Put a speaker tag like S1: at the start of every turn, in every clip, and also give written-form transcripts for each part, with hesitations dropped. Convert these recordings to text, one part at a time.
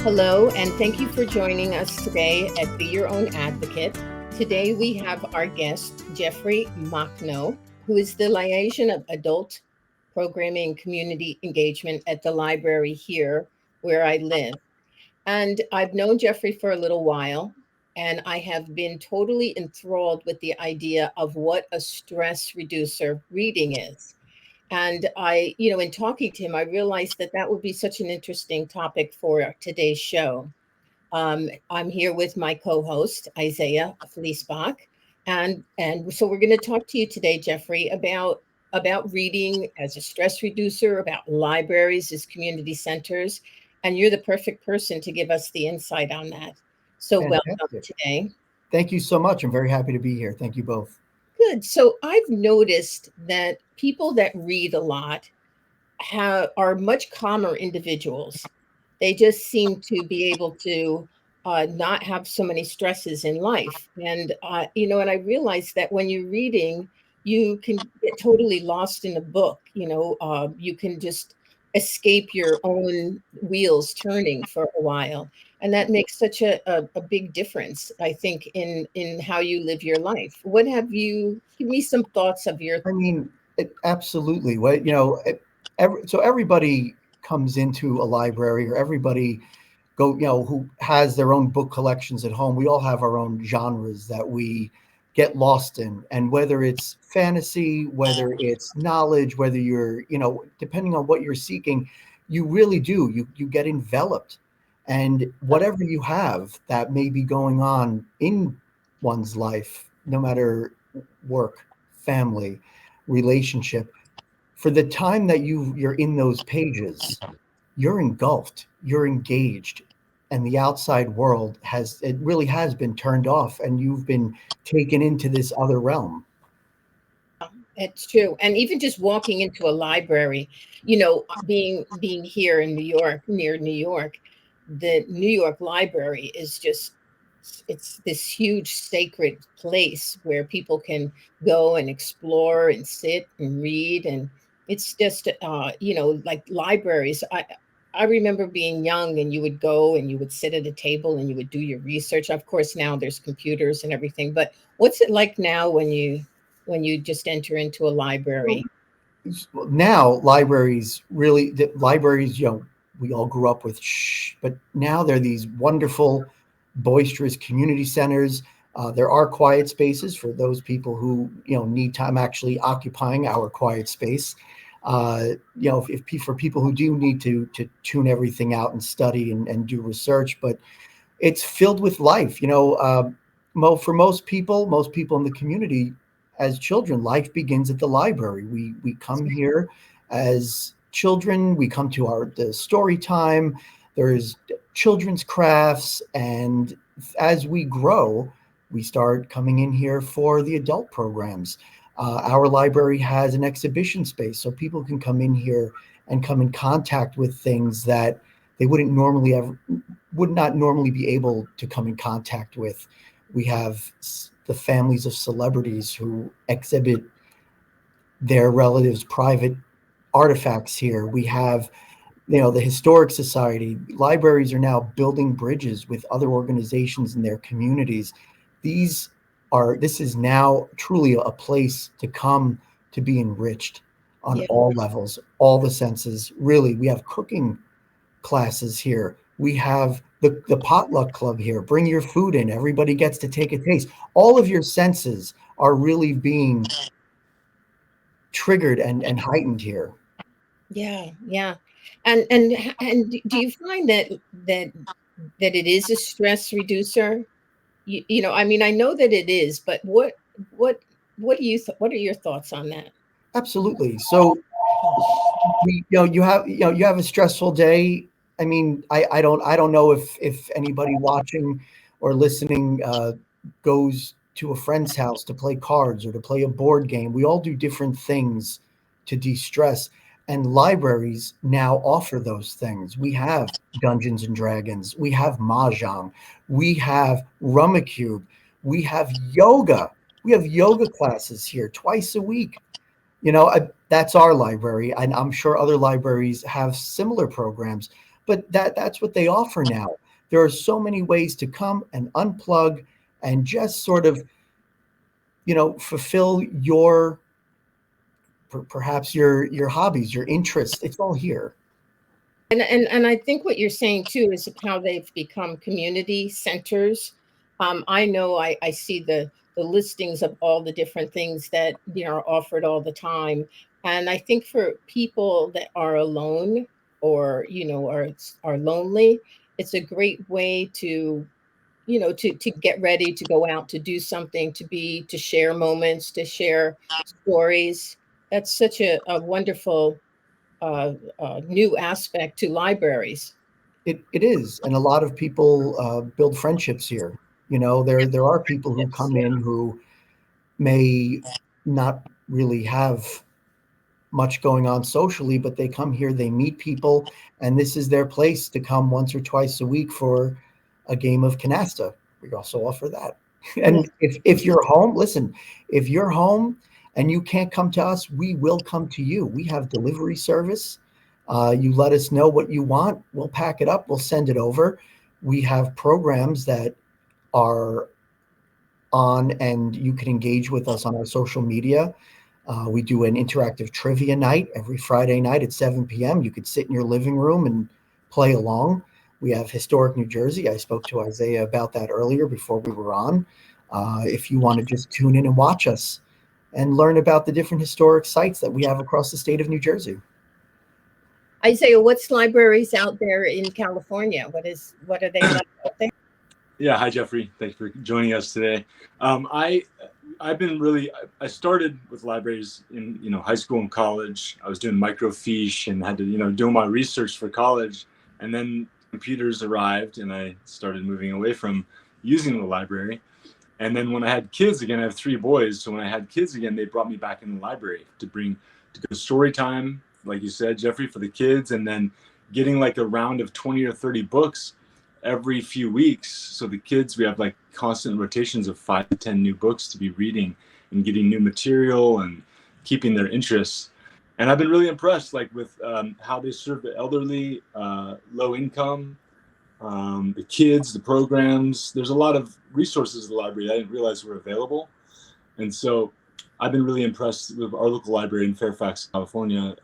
S1: Hello, and thank you for joining us today at Be Your Own Advocate. Today we have our guest, Jeffrey Makhno, who is the Liaison of Adult Programming and Community Engagement at the library here where I live. And I've known Jeffrey for a little while, and I have been totally enthralled with the idea of what a stress reducer reading is. And in talking to him, I realized that that would be such an interesting topic for today's show. I'm here with my co-host Isaiah Fleecebach, and so we're going to talk to you today, Jeffrey, about reading as a stress reducer, about libraries as community centers, and you're the perfect person to give us the insight on that. So welcome
S2: Fantastic.
S1: today.
S2: Thank you so much. I'm very happy to be here. Thank you both.
S1: Good. So I've noticed that people that read a lot are much calmer individuals. They just seem to be able to not have so many stresses in life. And I realized that when you're reading, you can get totally lost in a book. You can just escape your own wheels turning for a while. And that makes such a big difference, I think, in how you live your life. Give me some thoughts of your.
S2: I mean, absolutely. So everybody comes into a library, or everybody who has their own book collections at home. We all have our own genres that we get lost in, and whether it's fantasy, whether it's knowledge, whether depending on what you're seeking, you really do. You get enveloped, and whatever you have that may be going on in one's life, no matter work, family, relationship, for the time that you're in those pages, you're engulfed, you're engaged, and the outside world it really has been turned off, and you've been taken into this other realm.
S1: It's true. And even just walking into a library, being here in New York, near New York, the New York Library is just it's this huge sacred place where people can go and explore and sit and read. And it's just like libraries. I remember being young, and you would go and you would sit at a table and you would do your research. Of course, now there's computers and everything, but what's it like now when you just enter into a library?
S2: Now libraries, we all grew up with but now they're these wonderful, boisterous community centers. There are quiet spaces for those people who need time actually occupying our quiet space. If for people who do need to tune everything out and study and do research, but it's filled with life. For most people in the community, as children, life begins at the library. We come here as children. We come to the story time. There's children's crafts, and as we grow, we start coming in here for the adult programs. Our library has an exhibition space, so people can come in here and come in contact with things that they would not normally be able to come in contact with. We have the families of celebrities who exhibit their relatives' private artifacts here. We have, the Historic Society. Libraries are now building bridges with other organizations in their communities. This is now truly a place to come to be enriched on
S1: Yeah.
S2: all levels, all the senses. Really, we have cooking classes here. We have the potluck club here. Bring your food in. Everybody gets to take a taste. All of your senses are really being triggered and heightened here.
S1: Yeah, yeah. And do you find that it is a stress reducer? I mean, I know that it is, but what what are your thoughts on that?
S2: Absolutely. So you have a stressful day. I mean, I don't know if anybody watching or listening goes to a friend's house to play cards or to play a board game. We all do different things to de-stress, and libraries now offer those things. We have Dungeons and Dragons, we have Mahjong, we have Rummikub, we have yoga. We have yoga classes here twice a week. That's our library, and I'm sure other libraries have similar programs. but that's what they offer now. There are so many ways to come and unplug and just sort of, fulfill your perhaps your hobbies, your interests. It's all here.
S1: And I think what you're saying too is how they've become community centers. I know I see the listings of all the different things that are offered all the time, and I think for people that are alone or are lonely, it's a great way to to get ready to go out to do something, to share moments, to share stories. That's such a wonderful new aspect to libraries.
S2: It is, and a lot of people build friendships here. There are people who
S1: Yes,
S2: come in who may not really have much going on socially, but they come here, they meet people, and this is their place to come once or twice a week for a game of canasta. We also offer that.
S1: yeah.
S2: And if you're home, listen, if you're home and you can't come to us, we will come to you. We have delivery service. You let us know what you want, we'll pack it up, we'll send it over. We have programs that are on, and you can engage with us on our social media. We do an interactive trivia night every Friday night at 7 p.m. You could sit in your living room and play along. We have Historic New Jersey. I spoke to Isaiah about that earlier before we were on. If you want to just tune in and watch us and learn about the different historic sites that we have across the state of New Jersey.
S1: Isaiah, what's libraries out there in California? What are they like out there?
S3: Yeah, hi Jeffrey. Thanks for joining us today. I've been really. I started with libraries in high school and college. I was doing microfiche and had to do my research for college, and then computers arrived, and I started moving away from using the library. And then when I had kids again, I have 3 boys. So when I had kids again, they brought me back in the library to go story time, like you said, Jeffrey, for the kids, and then getting like a round of 20 or 30 books every few weeks. So the kids, we have like constant rotations of 5 to 10 new books to be reading and getting new material and keeping their interests. And I've been really impressed, like with how they serve the elderly, low income, the kids, the programs. There's a lot of resources in the library I didn't realize were available. And so I've been really impressed with our local library in Fairfax, California.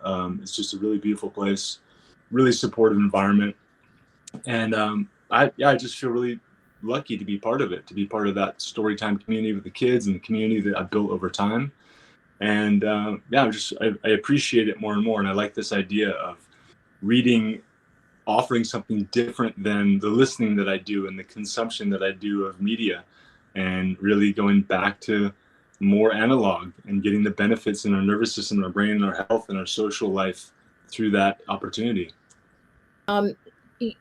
S3: It's just a really beautiful place, really supportive environment. And I just feel really lucky to be part of it, to be part of that storytime community with the kids and the community that I've built over time. And I appreciate it more and more. And I like this idea of reading, offering something different than the listening that I do and the consumption that I do of media, and really going back to more analog and getting the benefits in our nervous system, our brain, our health, and our social life through that opportunity.
S1: Um, I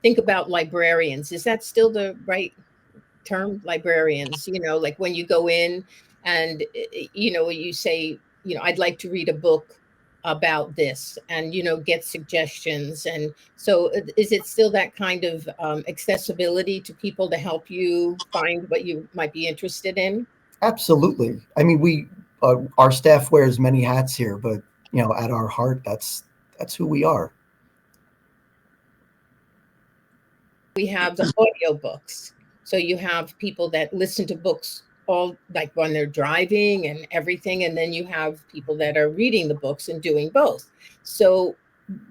S1: think about librarians. Is that still the right term, librarians? Like when you go in and you say, I'd like to read a book about this, and get suggestions. And so is it still that kind of accessibility to people to help you find what you might be interested in?
S2: Absolutely. I mean, our staff wears many hats here, but at our heart, that's who we are.
S1: We have the audiobooks. So you have people that listen to books all like when they're driving and everything, and then you have people that are reading the books and doing both. So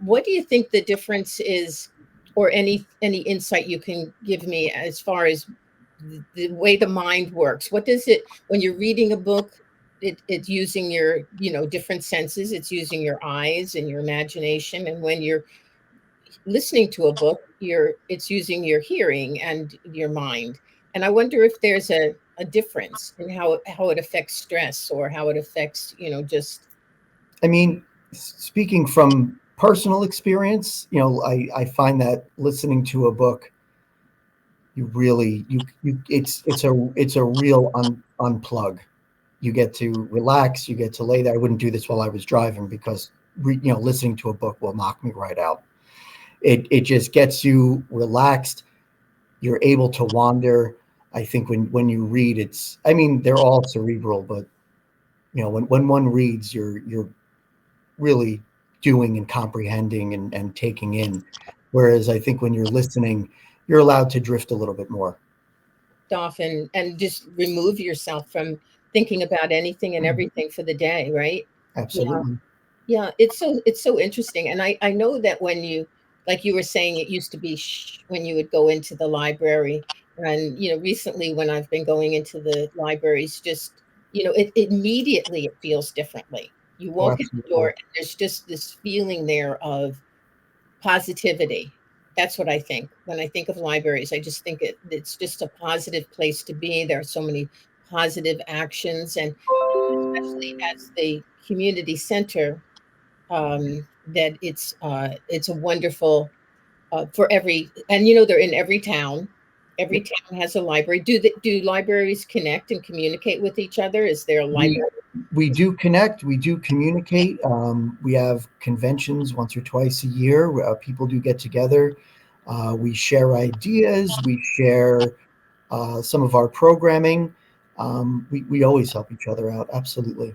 S1: what do you think the difference is, or any insight you can give me as far as the way the mind works? What does it, when you're reading a book, it's using your different senses, it's using your eyes and your imagination, and when you're listening to a book, it's using your hearing and your mind. And I wonder if there's a difference in how it affects stress, or how it affects just.
S2: I mean, speaking from personal experience, I find that listening to a book, you really it's a real unplug. You get to relax, you get to lay there. I wouldn't do this while I was driving because listening to a book will knock me right out. It just gets you relaxed. You're able to wander. I think when you read, I mean, they're all cerebral, but when one reads, you're really doing and comprehending and taking in. Whereas I think when you're listening, you're allowed to drift a little bit more.
S1: Off and just remove yourself from thinking about anything and everything for the day, right? Yeah.
S2: Absolutely.
S1: Yeah, it's so interesting. And I know that when you, like you were saying, it used to be when you would go into the library. And recently when I've been going into the libraries, just it immediately it feels differently. You
S2: Oh,
S1: walk in the door
S2: absolutely.
S1: and there's just this feeling there of positivity. That's what I think. When I think of libraries, I just think it's just a positive place to be. There are so many positive actions, and especially as the community center, that it's a wonderful for every, and they're in every town. Every
S2: Yep.
S1: town has a library. Do libraries connect and communicate with each other? Is there a
S2: We
S1: library?
S2: we do connect. We do communicate. We have conventions once or twice a year. People do get together. We share ideas. We share some of our programming. We always help each other out. Absolutely.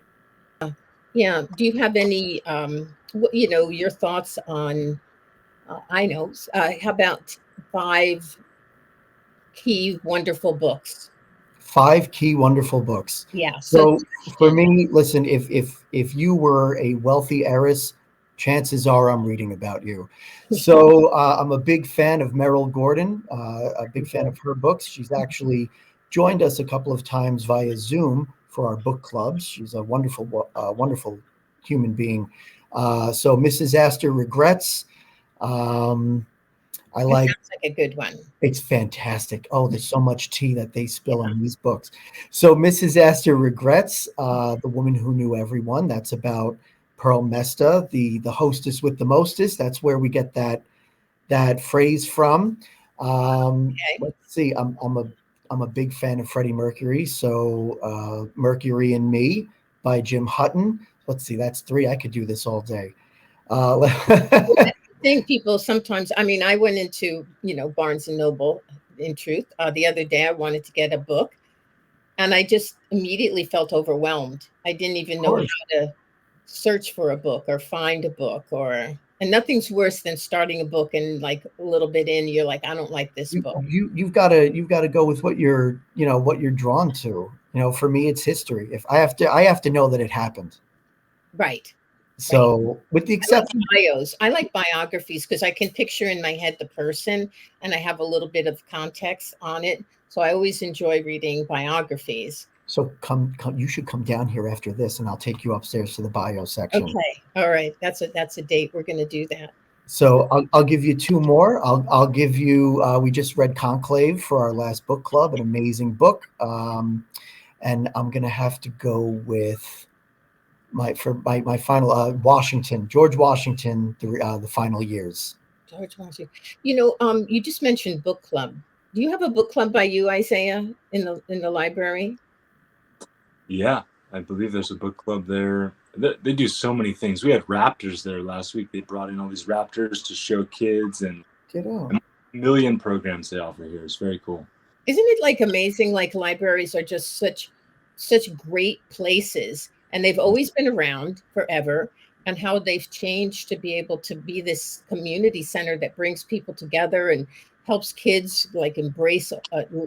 S1: Yeah. Do you have any your thoughts on I know. How about five key wonderful books?
S2: Five key wonderful books.
S1: Yeah,
S2: So for
S1: suggestion.
S2: me, listen, if you were a wealthy heiress, chances are I'm reading about you. So I'm a big fan of Merrill Gordon, a big fan of her books. She's actually joined us a couple of times via Zoom for our book clubs. She's a wonderful human being. So Mrs. Astor Regrets. Um, I
S1: That
S2: like
S1: sounds like a good one.
S2: it's fantastic. Oh, there's so much tea that they spill in these books. So Mrs. Astor Regrets, The Woman Who Knew Everyone. That's about Pearl Mesta, the hostess with the mostest. That's where we get that phrase from.
S1: Okay.
S2: Let's see. I'm a big fan of Freddie Mercury. So Mercury and Me by Jim Hutton. Let's see. That's three. I could do this all day. Uh,
S1: I think people sometimes, I mean, I went into, Barnes and Noble, in truth. The other day I wanted to get a book and I just immediately felt overwhelmed. I didn't even
S2: of
S1: know how
S2: course.
S1: to search for a book or find a book, and nothing's worse than starting a book and like a little bit in, you're like, I don't like this book.
S2: You've got to go with what you're drawn to. For me, it's history. If I have to know that it happened.
S1: Right. Right.
S2: So with the
S1: I like
S2: exception,
S1: bios. I like biographies because I can picture in my head the person and I have a little bit of context on it. So I always enjoy reading biographies.
S2: so come, you should come down here after this, and I'll take you upstairs to the bio section.
S1: Okay. All right. That's a date. We're going to do that.
S2: So I'll give you two more. I'll give you. We just read Conclave for our last book club, an amazing book. And I'm gonna have to go with my final Washington, George Washington, the final years.
S1: George Washington. You just mentioned book club. Do you have a book club by you, Isaiah, in the library?
S3: Yeah, I believe there's a book club there. They do so many things. We had raptors there last week. They brought in all these raptors to show kids, and
S2: Get out.
S3: a million programs they offer here. It's very cool.
S1: Isn't it like amazing? Like libraries are just such great places, and they've always been around forever. And how they've changed to be able to be this community center that brings people together and helps kids like embrace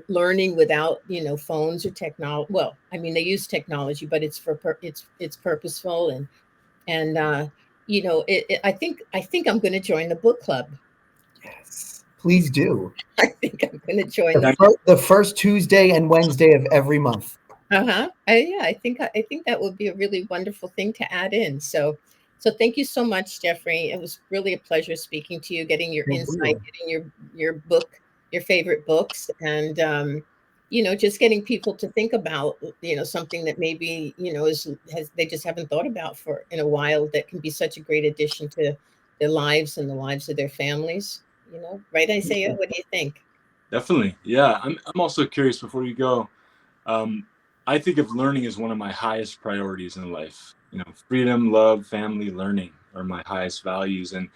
S1: learning without phones or technology. Well, I mean they use technology, but it's it's purposeful and I think I'm going to join the book club.
S2: Yes, please do.
S1: I think I'm going to join
S2: The,
S1: the.
S3: And
S2: the first Tuesday and Wednesday of every month.
S1: Uh-huh. Yeah, I think that would be a really wonderful thing to add in. So thank you so much, Jeffrey. It was really a pleasure speaking to you, getting your
S2: Thank
S1: insight,
S2: you.
S1: getting your book, your favorite books, and just getting people to think about something that maybe has they just haven't thought about for in a while. That can be such a great addition to their lives and the lives of their families. Right, Isaiah? What do you think?
S3: definitely, yeah. I'm also curious before you go. Um, I think of learning as one of my highest priorities in life. Freedom, love, family, learning are my highest values. And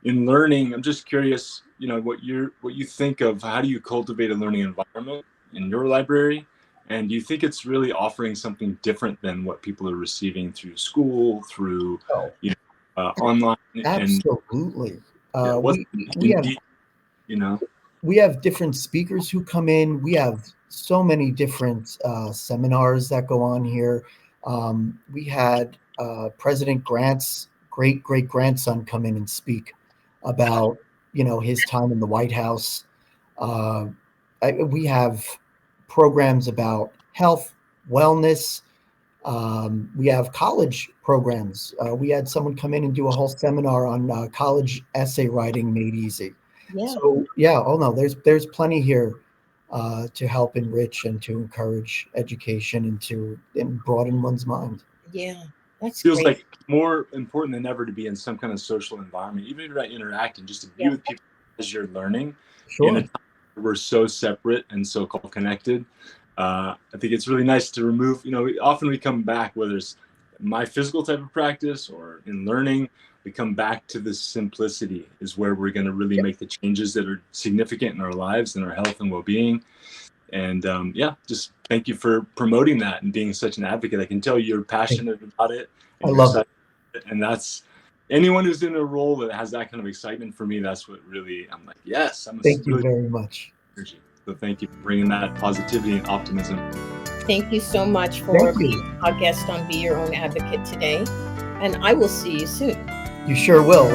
S3: in learning, I'm just curious, what you think of how do you cultivate a learning environment in your library? And do you think it's really offering something different than what people are receiving through school, through,
S2: Oh,
S3: you know, online.
S2: Absolutely.
S3: And yeah, what's
S2: We have,
S3: you know,
S2: we have different speakers who come in. We have so many different seminars that go on here. We had President Grant's great great grandson come in and speak about, you know, his time in the White House. Uh, we have programs about health, wellness. We have college programs. We had someone come in and do a whole seminar on college essay writing made easy.
S1: Yeah.
S2: So yeah, oh no, there's plenty here to help enrich and to encourage education and broaden one's mind.
S1: Yeah. That's
S3: feels
S1: great.
S3: like more important than ever to be in some kind of social environment, even if you're not interacting, just to be
S1: Yeah.
S3: with people as you're learning in
S2: Sure.
S3: a time where we're so separate and so connected. I think it's really nice to remove, often we come back, whether it's my physical type of practice or in learning, we come back to the simplicity is where we're going to really make the changes that are significant in our lives and our health and well-being. And just thank you for promoting that and being such an advocate. I can tell you're passionate about it and
S2: I
S3: you're
S2: love
S3: excited. And that's anyone who's in a role that has that kind of excitement. For me, that's what really, I'm like, yes, I'm
S2: Thank you
S3: really
S2: very much.
S3: energy. So thank you for bringing that positivity and optimism.
S1: Thank you so much for
S2: Thank you.
S1: being our guest on Be Your Own Advocate today. And I will see you soon.
S2: You sure will.